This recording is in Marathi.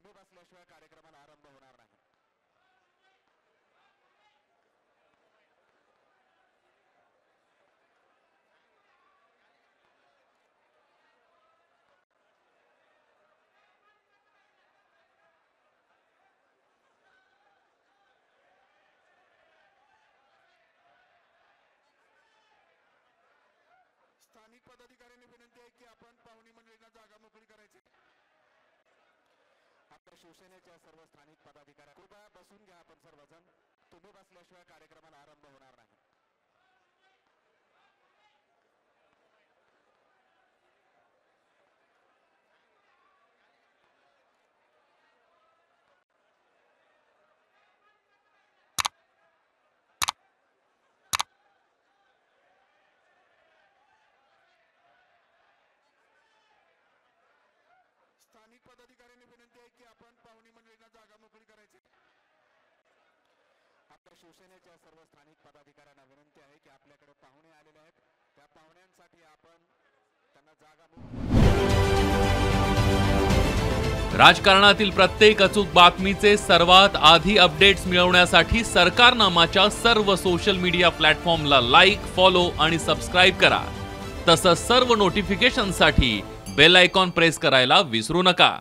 तुम्ही बसल्याशिवाय कार्यक्रमाला आरंभ होणार नाही। स्थानिक पदाधिकाऱ्यांनी विनंती आहे की आपण पाहुणी मंडळींना जागा मोकळी करायची। आपल्या शिवसेनेच्या सर्व स्थानिक पदाधिकारी कृपया बसून घ्या। आपण सर्वजण तुम्ही बसल्याशिवाय कार्यक्रमाला आरंभ होणार नाही। स्थानिक पदाधिकाऱ्यांनी विनंती आहे की आपण पाहुणी मंडळींना जागा मोकळी करायची। आपल्या शिवसेनेच्या सर्व स्थानिक पदाधिकाऱ्यांना विनंती आहे की आपल्याकडे पाहुणे आलेले आहेत, त्या पाहुण्यांसाठी आपण त्यांना जागा राजकारणातील प्रत्येक अचूक बातमीचे सर्वात आधी अपडेट्स मिळवण्यासाठी सरकारनामाच्या सर्व सोशल मीडिया प्लॅटफॉर्मला लाईक, फॉलो आणि सबस्क्राईब करा। तसंच सर्व नोटिफिकेशनसाठी बेल आयकॉन प्रेस करायला विसरू नका।